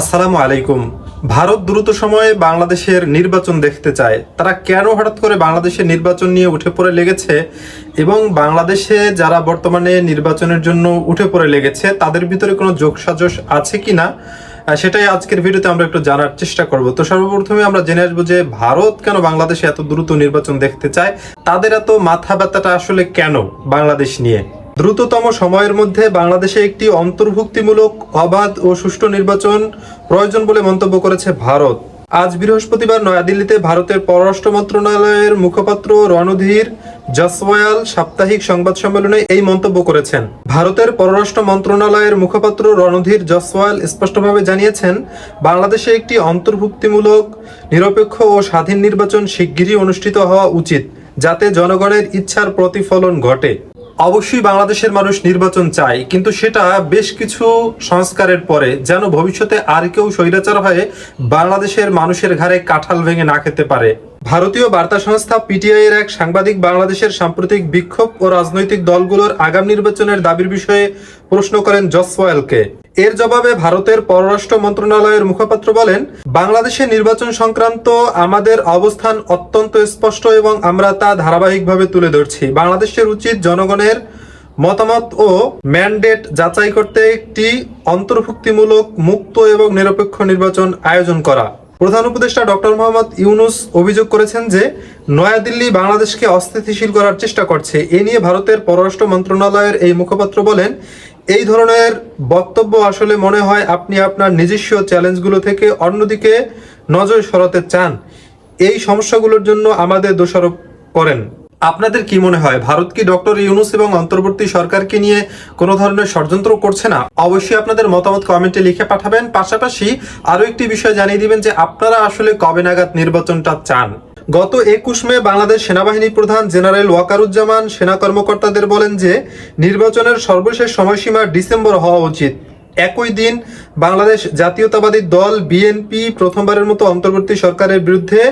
আসসালামু আলাইকুম। ভারত দ্রুত সময়ে বাংলাদেশের নির্বাচন দেখতে চায়। তারা কেন হঠাৎ করে বাংলাদেশের নির্বাচন নিয়ে উঠে পড়ে লেগেছে এবং বাংলাদেশে যারা বর্তমানে নির্বাচনের জন্য উঠে পড়ে লেগেছে তাদের ভিতরে কোনো যোগসাজশ আছে কিনা সেটাই আজকের ভিডিওতে আমরা একটু জানার চেষ্টা করব। তো সর্বপ্রথমে আমরা জেনে আসবো যে ভারত কেন বাংলাদেশে এত দ্রুত নির্বাচন দেখতে চায়, তাদের এত মাথা ব্যথাটা আসলে কেন বাংলাদেশ নিয়ে। দ্রুততম সময়ের মধ্যে বাংলাদেশে একটি অন্তর্ভুক্তিমূলক অবাধ ও সুষ্ঠু নির্বাচন প্রয়োজন বলে মন্তব্য করেছে ভারত। আজ বৃহস্পতিবার নয়াদিল্লিতে ভারতের পররাষ্ট্র মন্ত্রণালয়ের মুখপাত্র রণধীর জসওয়াল সাপ্তাহিক সংবাদ সম্মেলনে এই মন্তব্য করেছেন। ভারতের পররাষ্ট্র মন্ত্রণালয়ের মুখপাত্র রণধীর জসওয়াল স্পষ্টভাবে জানিয়েছেন, বাংলাদেশে একটি অন্তর্ভুক্তিমূলক, নিরপেক্ষ ও স্বাধীন নির্বাচন শিগগিরই অনুষ্ঠিত হওয়া উচিত, যাতে জনগণের ইচ্ছার প্রতিফলন ঘটে। অবশ্যই বাংলাদেশের মানুষ নির্বাচন চায়, কিন্তু সেটা বেশ কিছু সংস্কারের পরে, যেন ভবিষ্যতে আর কেউ স্বৈরাচার হয়ে বাংলাদেশের মানুষের ঘাড়ে কাঁঠাল ভেঙে না খেতে পারে। ভারতীয় বার্তা সংস্থা পিটিআই এর এক সাংবাদিক বাংলাদেশের সাম্প্রতিক বিক্ষোভ ও রাজনৈতিক দলগুলোর আগাম নির্বাচনের দাবির বিষয়ে প্রশ্ন করেন জসওয়ালকে। এর জবাবে ভারতের পররাষ্ট্র মন্ত্রণালয়ের মুখপাত্র বলেন, বাংলাদেশের নির্বাচন সংক্রান্ত আমাদের অবস্থান অত্যন্ত স্পষ্ট এবং আমরা তা ধারাবাহিকভাবে তুলে ধরছি। বাংলাদেশের উচিত জনগণের মতামত ও ম্যান্ডেট যাচাই করতে একটি অন্তর্ভুক্তিমূলক, মুক্ত এবং নিরপেক্ষ নির্বাচন আয়োজন করা। প্রধান উপদেষ্টা ডক্টর মোহাম্মদ ইউনূস অভিযোগ করেছেন যে নয়াদিল্লি বাংলাদেশকে অস্থিতিশীল করার চেষ্টা করছে। এ নিয়ে ভারতের পররাষ্ট্র মন্ত্রণালয়ের এই মুখপাত্র বলেন, এই ধরনের বক্তব্য আসলে মনে হয় আপনি আপনার নিজস্ব চ্যালেঞ্জগুলো থেকে অন্যদিকে নজর সরাতে চান। এই সমস্যাগুলোর জন্য আমাদের দোষারোপ করেন। আপনাদের কি মনে হয়, ভারত কি ডক্টর ইউনূস এবং অন্তর্বর্তী সরকারকে নিয়ে কোনো ধরনের ষড়যন্ত্র করছে না? অবশ্যই আপনাদের মতামত কমেন্টে লিখে পাঠাবেন। পাশাপাশি আরো একটি বিষয় জানিয়ে দিবেন যে আপনারা আসলে কবে নাগাদ নির্বাচনটা চান। গত 21 মে বাংলাদেশ সেনাবাহিনী প্রধান জেনারেল ওয়াকারুজ্জামান সেনা কর্মকর্তাদের বলেন যে নির্বাচনের সর্বশেষ সময়সীমা ডিসেম্বর হওয়া উচিত। একই দিন বাংলাদেশ জাতীয়তাবাদী দল বিএনপি প্রথমবারের মতো অন্তর্বর্তী সরকারের বিরুদ্ধে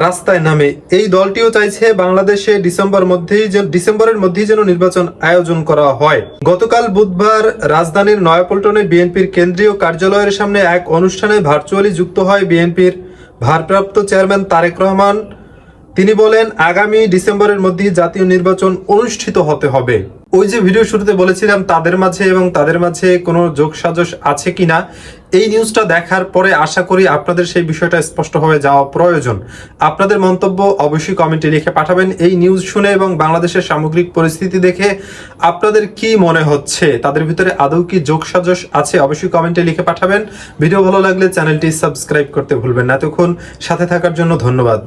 রাস্তায় নামে। এই দলটিও চাইছে বাংলাদেশে ডিসেম্বরের মধ্যেই যেন নির্বাচন আয়োজন করা হয়। গতকাল বুধবার রাজধানীর নয়াপল্টনে বিএনপির কেন্দ্রীয় কার্যালয়ের সামনে এক অনুষ্ঠানে ভার্চুয়ালি যুক্ত হয় বিএনপির ভারপ্রাপ্ত চেয়ারম্যান তারেক রহমান। তিনি বলেন, আগামী ডিসেম্বরের মধ্যেই জাতীয় নির্বাচন অনুষ্ঠিত হতে হবে। ওই যে ভিডিও শুরুতে বলেছিলাম তাদের মাঝে কোনো যোগসাজশ আছে কিনা, এই নিউজটা দেখার পরে আশা করি আপনাদের সেই বিষয়টা স্পষ্টভাবে যাওয়া প্রয়োজন। আপনাদের মন্তব্য অবশ্যই কমেন্টে লিখে পাঠাবেন। এই নিউজ শুনে এবং বাংলাদেশের সামগ্রিক পরিস্থিতি দেখে আপনাদের কি মনে হচ্ছে, তাদের ভিতরে আদৌ কি যোগসাজশ আছে, অবশ্যই কমেন্টে লিখে পাঠাবেন। ভিডিও ভালো লাগলে চ্যানেলটি সাবস্ক্রাইব করতে ভুলবেন না। এতক্ষণ সাথে থাকার জন্য ধন্যবাদ।